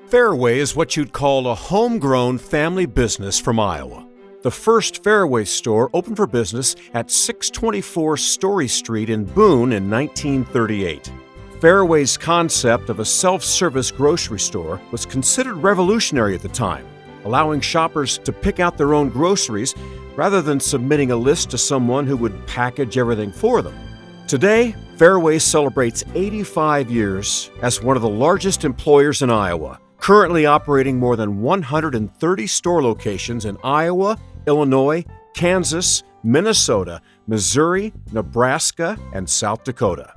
Fareway is what you'd call a homegrown family business from Iowa. The first Fareway store opened for business at 624 Story Street in Boone in 1938. Fareway's concept of a self-service grocery store was considered revolutionary at the time, allowing shoppers to pick out their own groceries rather than submitting a list to someone who would package everything for them. Today, Fareway celebrates 85 years as one of the largest employers in Iowa, currently operating more than 130 store locations in Iowa, Illinois, Kansas, Minnesota, Missouri, Nebraska, and South Dakota.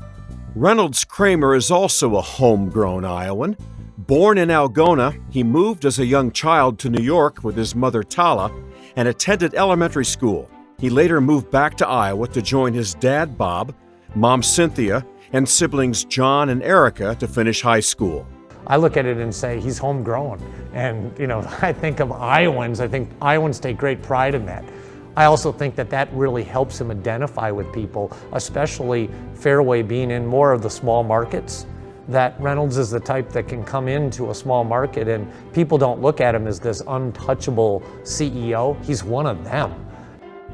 Reynolds Cramer is also a homegrown Iowan. Born in Algona, he moved as a young child to New York with his mother Tala and attended elementary school. He later moved back to Iowa to join his dad Bob, mom Cynthia, and siblings John and Erica to finish high school. I look at it and say he's homegrown. And I think of Iowans, I think Iowans take great pride in that. I also think that really helps him identify with people, especially Fareway being in more of the small markets, that Reynolds is the type that can come into a small market and people don't look at him as this untouchable CEO. He's one of them.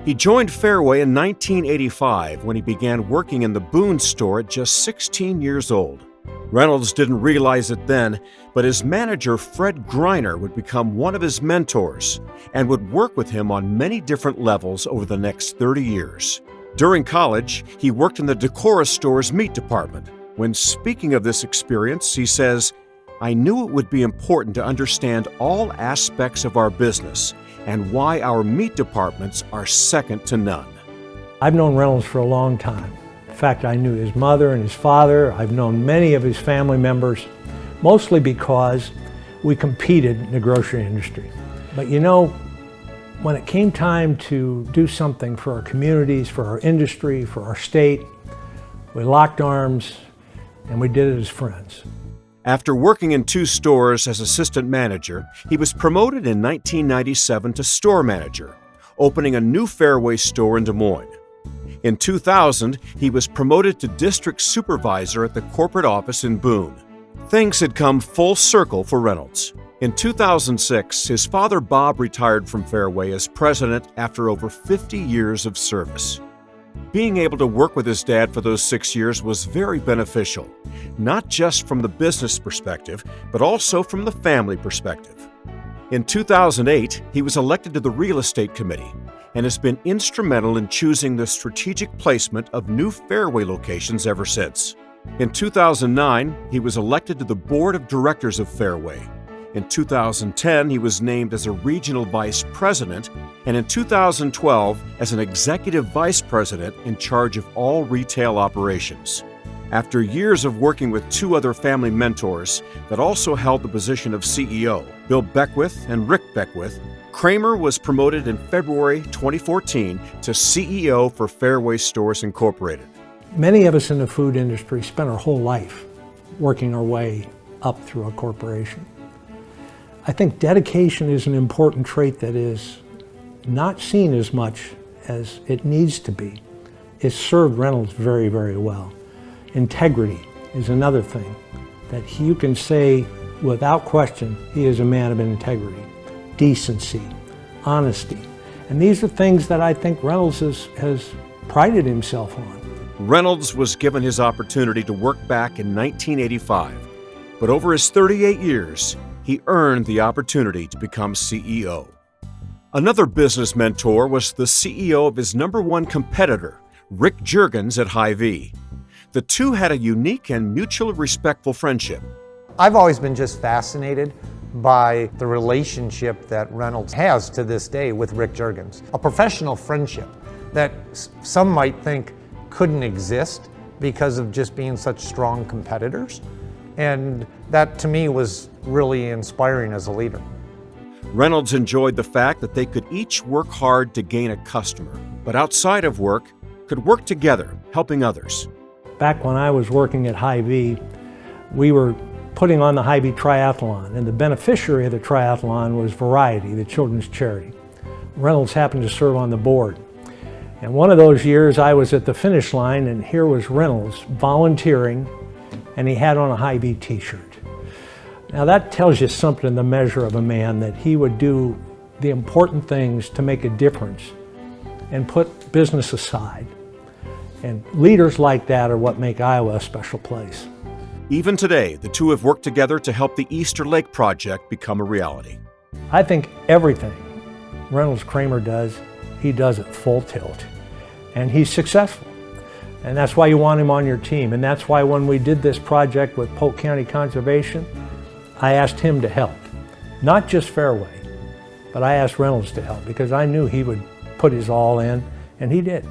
He joined Fareway in 1985 when he began working in the Boone store at just 16 years old. Reynolds didn't realize it then, but his manager, Fred Greiner, would become one of his mentors and would work with him on many different levels over the next 30 years. During college, he worked in the Decorah store's meat department. When speaking of this experience, he says, "I knew it would be important to understand all aspects of our business and why our meat departments are second to none." I've known Reynolds for a long time. In fact, I knew his mother and his father. I've known many of his family members, mostly because we competed in the grocery industry. But when it came time to do something for our communities, for our industry, for our state, we locked arms and we did it as friends. After working in 2 stores as assistant manager, he was promoted in 1997 to store manager, opening a new Fareway store in Des Moines. In 2000, he was promoted to district supervisor at the corporate office in Boone. Things had come full circle for Reynolds. In 2006, his father Bob retired from Fareway as president after over 50 years of service. Being able to work with his dad for those 6 years was very beneficial, not just from the business perspective, but also from the family perspective. In 2008, he was elected to the Real Estate Committee and has been instrumental in choosing the strategic placement of new Fareway locations ever since. In 2009, he was elected to the Board of Directors of Fareway. In 2010, he was named as a regional vice president, and in 2012 as an executive vice president in charge of all retail operations. After years of working with 2 other family mentors that also held the position of CEO, Bill Beckwith and Rick Beckwith, Cramer was promoted in February 2014 to CEO for Fareway Stores Incorporated. Many of us in the food industry spend our whole life working our way up through a corporation. I think dedication is an important trait that is not seen as much as it needs to be. It served Reynolds very, very well. Integrity is another thing that you can say without question, he is a man of integrity, decency, honesty. And these are things that I think Reynolds has prided himself on. Reynolds was given his opportunity to work back in 1985, but over his 38 years, he earned the opportunity to become CEO. Another business mentor was the CEO of his #1 competitor, Rick Juergens at Hy-Vee. The two had a unique and mutually respectful friendship. I've always been just fascinated by the relationship that Reynolds has to this day with Rick Juergens. A professional friendship that some might think couldn't exist because of just being such strong competitors. And that to me was really inspiring as a leader. Reynolds enjoyed the fact that they could each work hard to gain a customer, but outside of work, could work together, helping others. Back when I was working at Hy-Vee, we were putting on the Hy-Vee Triathlon, and the beneficiary of the triathlon was Variety, the children's charity. Reynolds happened to serve on the board. And one of those years I was at the finish line, and here was Reynolds volunteering, and he had on a Hy-Vee t-shirt. Now that tells you something in the measure of a man, that he would do the important things to make a difference and put business aside. And leaders like that are what make Iowa a special place. Even today, the two have worked together to help the Easter Lake Project become a reality. I think everything Reynolds Cramer does, he does at full tilt. And he's successful. And that's why you want him on your team. And that's why when we did this project with Polk County Conservation, I asked him to help. Not just Fareway, but I asked Reynolds to help because I knew he would put his all in, and he did.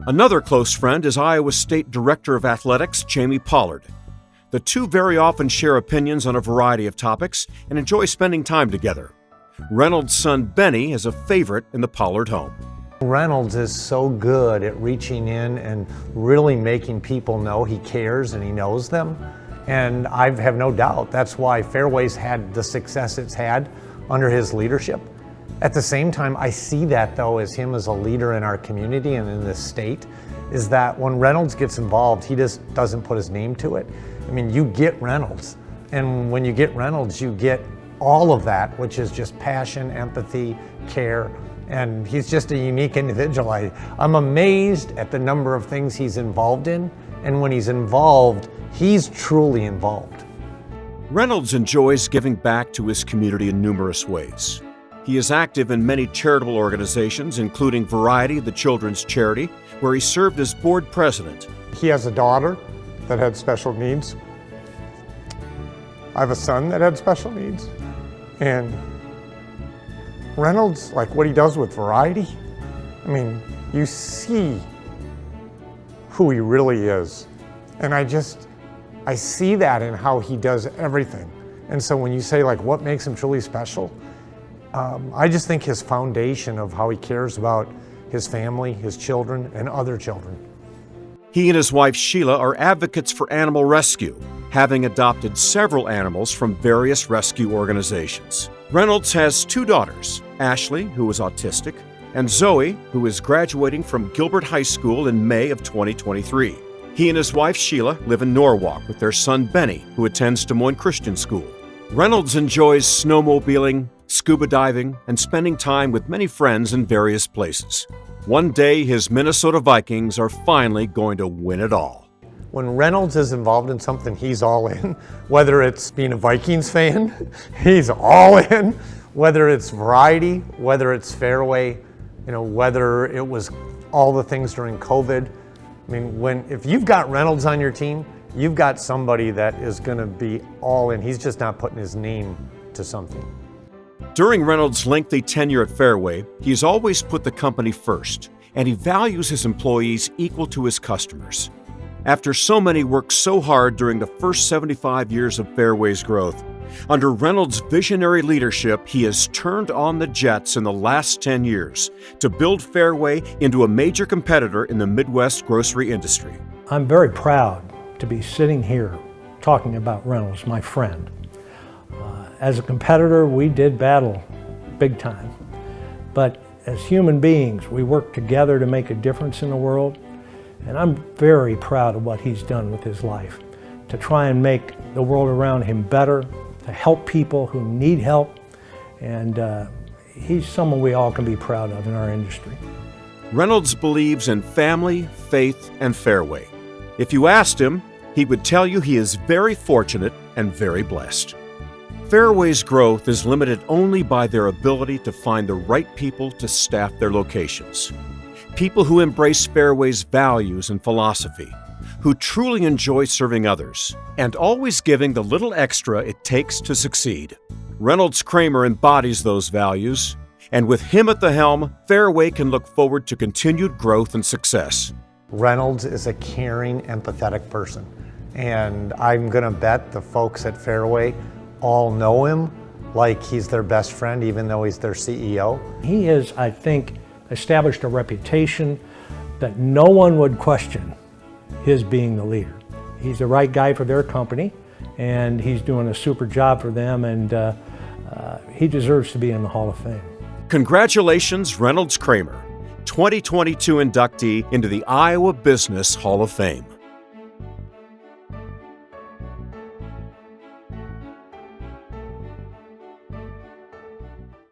Another close friend is Iowa State Director of Athletics, Jamie Pollard. The two very often share opinions on a variety of topics and enjoy spending time together. Reynolds' son Benny is a favorite in the Pollard home. Reynolds is so good at reaching in and really making people know he cares and he knows them. And I have no doubt that's why Fareway's had the success it's had under his leadership. At the same time, I see that though as him as a leader in our community and in this state, is that when Reynolds gets involved, he just doesn't put his name to it. I mean, you get Reynolds, and when you get Reynolds, you get all of that, which is just passion, empathy, care, and he's just a unique individual. I'm amazed at the number of things he's involved in, and when he's involved, he's truly involved. Reynolds enjoys giving back to his community in numerous ways. He is active in many charitable organizations, including Variety, the children's charity, where he served as board president. He has a daughter that had special needs. I have a son that had special needs. And Reynolds, like what he does with Variety, I mean, you see who he really is. And I see that in how he does everything. And so when you say like what makes him truly special, I just think his foundation of how he cares about his family, his children, and other children. He and his wife Sheila are advocates for animal rescue, having adopted several animals from various rescue organizations. Reynolds has two daughters, Ashley, who is autistic, and Zoe, who is graduating from Gilbert High School in May of 2023. He and his wife Sheila live in Norwalk with their son Benny, who attends Des Moines Christian School. Reynolds enjoys snowmobiling, scuba diving, and spending time with many friends in various places. One day, his Minnesota Vikings are finally going to win it all. When Reynolds is involved in something, he's all in. Whether it's being a Vikings fan, he's all in. Whether it's Variety, whether it's Fareway, whether it was all the things during COVID. I mean, if you've got Reynolds on your team, you've got somebody that is going to be all in. He's just not putting his name to something. During Reynolds' lengthy tenure at Fareway, he's always put the company first, and he values his employees equal to his customers. After so many worked so hard during the first 75 years of Fareway's growth, under Reynolds' visionary leadership, he has turned on the jets in the last 10 years to build Fareway into a major competitor in the Midwest grocery industry. I'm very proud to be sitting here talking about Reynolds, my friend. As a competitor, we did battle big time. But as human beings, we work together to make a difference in the world. And I'm very proud of what he's done with his life, to try and make the world around him better, to help people who need help. And he's someone we all can be proud of in our industry. Reynolds believes in family, faith, and Fareway. If you asked him, he would tell you he is very fortunate and very blessed. Fareway's growth is limited only by their ability to find the right people to staff their locations. People who embrace Fareway's values and philosophy, who truly enjoy serving others, and always giving the little extra it takes to succeed. Reynolds Cramer embodies those values, and with him at the helm, Fareway can look forward to continued growth and success. Reynolds is a caring, empathetic person, and I'm going to bet the folks at Fareway all know him like he's their best friend, even though he's their CEO. He has, I think, established a reputation that no one would question his being the leader. He's the right guy for their company, and he's doing a super job for them, and he deserves to be in the Hall of Fame. Congratulations, Reynolds Cramer, 2022 inductee into the Iowa Business Hall of Fame.